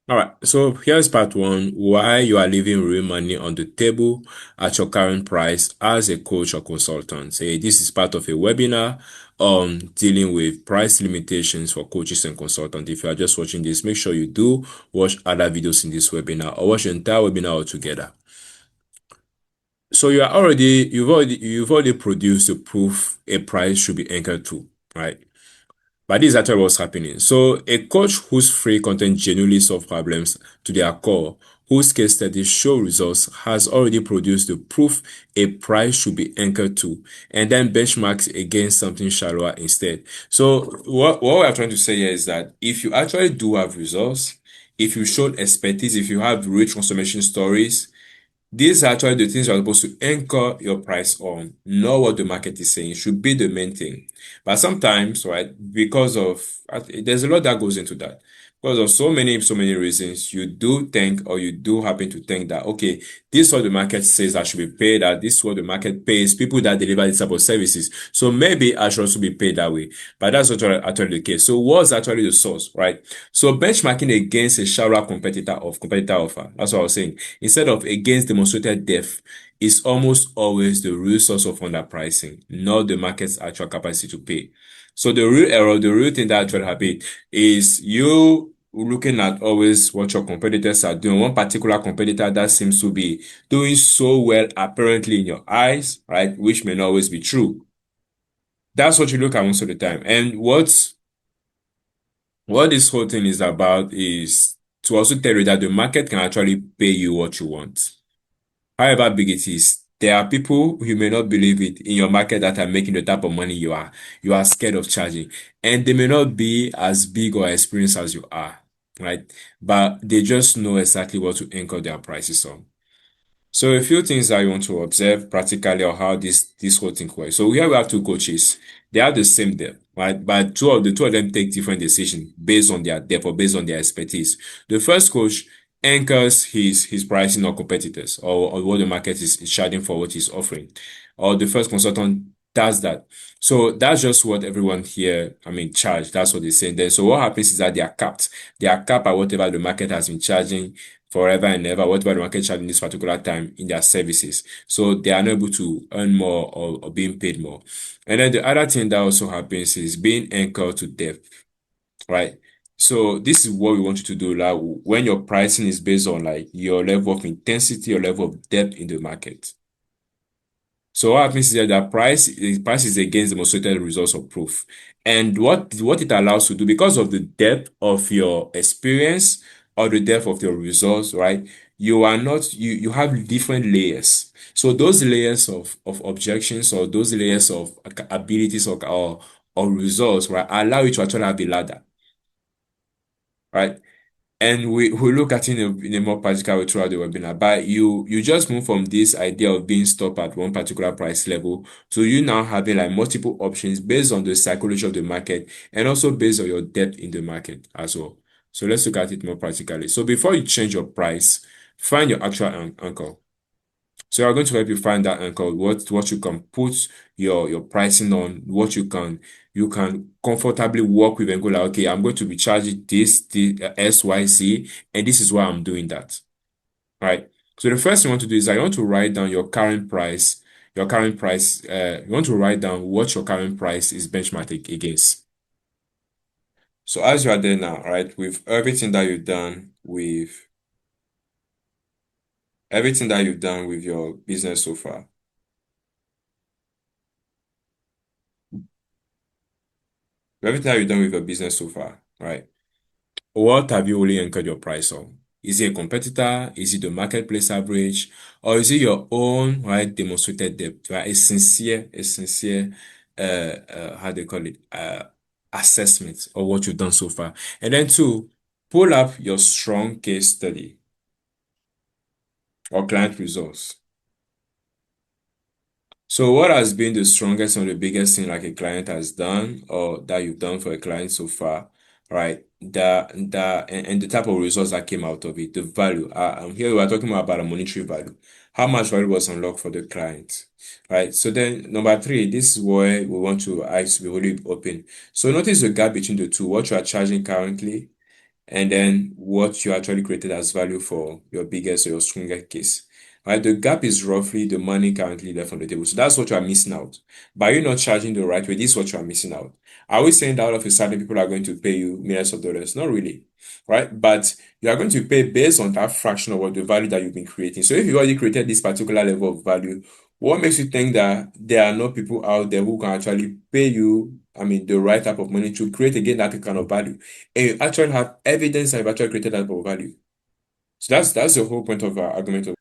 All right, so here's part one, why you are leaving real money on the table at your current price as a coach or consultant. This is part of a webinar on dealing with price limitations for coaches and consultants. If you are just watching this, make sure you do watch other videos in this webinar or watch the entire webinar altogether. So you've already produced the proof a price should be anchored to, right? But this is actually what's happening. So a coach whose free content genuinely solve problems to their core, whose case studies show results, has already produced the proof a price should be anchored to, and then benchmarks against something shallower instead. So what we are trying to say here is that if you actually do have results, if you showed expertise, if you have real transformation stories, these are actually the things you're supposed to anchor your price on, not what the market is saying. It should be the main thing. But sometimes, right, because of there's a lot that goes into that. Because of so many reasons, you do think or you do happen to think that, okay, this is what the market says I should be paid at, this is what the market pays people that deliver this type of services. So maybe I should also be paid that way. But that's not actually the case. So what's actually the source, right? So benchmarking against a shallower competitor offer. That's what I was saying. Instead of against demonstrated depth, is almost always the real source of underpricing, not the market's actual capacity to pay. So the real error, the real thing that actually happened is you looking at always what your competitors are doing. One particular competitor that seems to be doing so well apparently in your eyes, right? Which may not always be true. That's what you look at most of the time. And what this whole thing is about is to also tell you that the market can actually pay you what you want. However big it is, there are people who may not believe it in your market that are making the type of money you are scared of charging. And they may not be as big or experienced as you are, right? But they just know exactly what to anchor their prices on. So a few things that you want to observe practically or how this whole thing works. So here we have two coaches. They have the same depth, right? But two of them take different decisions based on their depth or based on their expertise. The first coach anchors his pricing on competitors or what the market is charging for what he's offering. Or the first consultant does that. So that's just what everyone here, charge. That's what they're saying there. So what happens is that they are capped. They are capped at whatever the market has been charging forever and ever, whatever the market charge in this particular time in their services. So they are not able to earn more or being paid more. And then the other thing that also happens is being anchored to depth, right? So this is what we want you to do. Like when your pricing is based on like your level of intensity or level of depth in the market. So what happens is that the price is against demonstrated results of proof. And what it allows to do, because of the depth of your experience or the depth of your results, right? You have different layers. So those layers of objections or those layers of abilities or results, right, allow you to actually have a ladder, right? And we look at it in a more practical way throughout the webinar. But you just move from this idea of being stopped at one particular price level to you now having like multiple options based on the psychology of the market and also based on your depth in the market as well. So let's look at it more practically. So before you change your price, find your actual anchor. So I'm going to help you find that anchor, what you can put your pricing on, what you can comfortably work with and go like, okay, I'm going to be charging this X, Y, Z, and this is why I'm doing that. Right? So the first thing you want to do is I want to write down your current price, you want to write down what your current price is benchmarked against. So as you are there now, right, with everything that you've done with your business so far. Everything that you've done with your business so far, right? What have you really anchored your price on? Is it a competitor? Is it the marketplace average? Or is it your own, right, demonstrated depth, right? A sincere, how do you call it? Assessment of what you've done so far. And then two, pull up your strong case study or client results. So what has been the strongest or the biggest thing like a client has done or that you've done for a client so far, right? And the type of results that came out of it, the value. Here we are talking about a monetary value. How much value was unlocked for the client, right? So then number three, this is where we want to ask to be really open. So notice the gap between the two, what you are charging currently and then what you actually created as value for your biggest or your stronger case. Right? The gap is roughly the money currently left on the table. So that's what you are missing out. By you not charging the right way, this is what you are missing out. Are we saying that all of a sudden people are going to pay you millions of dollars? Not really. Right? But you are going to pay based on that fraction of what the value that you've been creating. So if you already created this particular level of value, what makes you think that there are no people out there who can actually pay you, I mean, the right type of money to create again that kind of value? And you actually have evidence that you've actually created that type of value. So that's the whole point of our argument.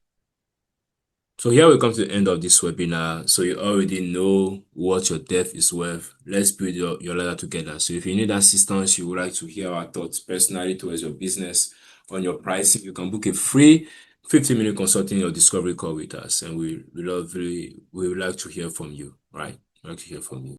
So here we come to the end of this webinar. So you already know what your depth is worth. Let's build your ladder together. So if you need assistance, you would like to hear our thoughts personally towards your business on your pricing, you can book a free 15-minute consulting or discovery call with us. And we would like to hear from you, right? We like to hear from you.